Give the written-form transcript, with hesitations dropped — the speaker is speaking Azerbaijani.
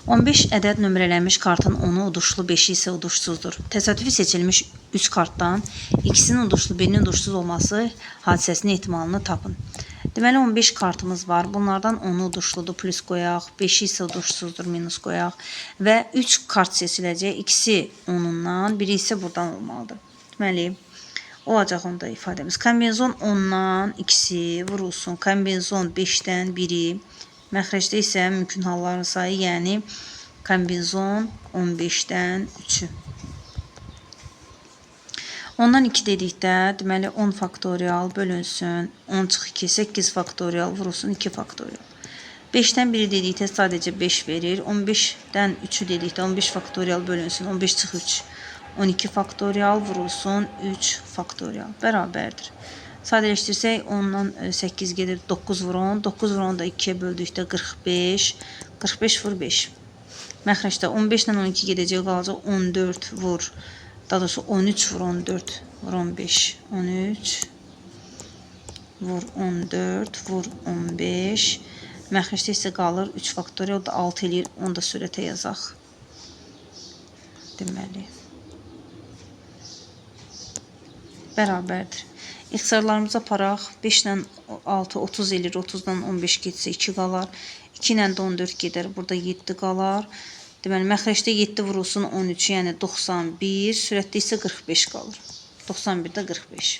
15 ədəd nömrələnmiş kartın 10'u uduşlu, 5'i isə uduşsuzdur. Təsadüfi seçilmiş 3 kartdan ikisinin uduşlu, birinin uduşsuz olması hadisəsinin ehtimalını tapın. Deməli 15 kartımız var. Bunlardan 10'u uduşludur, plus qoyaq. 5'i isə uduşsuzdur, minus qoyaq. Və 3 kart seçiləcək. İkisi onundan, biri isə buradan olmalıdır. Deməli, olacaq onda ifadəmiz. Kombinezon 10'dan ikisi vurulsun. Kombinezon 5'dən biri. Məxrəcdə isə mümkün halların sayı, yəni kombinezon 15'dən 3'ü. Ondan 2 dedikdə, deməli 10 faktorial bölünsün, 10 çıx 2, 8 faktorial vurulsun 2 faktorial. 5'dən 1 dedikdə sadəcə 5 verir. 15'dən 3'ü dedikdə 15 faktorial bölünsün, 15 çıx 3, 12 faktorial vurulsun 3 faktorial. Bərabərdir. Sadələşdirsək 10'dan 8 gedir, 9 vur 10, 9 vur 10 da 2'yə böldükdə 45, 45 vur 5. Məxrəcdə 15 ilə 12 gedəcək, qalacaq 14 vur, daha doğrusu 13 vur 14 vur 15, 13 vur 14 vur 15. Məxrəcdə isə qalır 3 faktorial, o da 6 eləyir, onu da sürətə yazaq. Deməli, bərabərdir. İxtisarlarımıza aparaq. 5 ilə 6 30 eləyir. 30'dan 15 getsə 2 qalar. 2 ilə də 14 gedər. Burada 7 qalar. Deməli, məxrəcdə 7 vurulsun 13, yəni 91. Sürətdə isə 45 qalır. 91'də 45.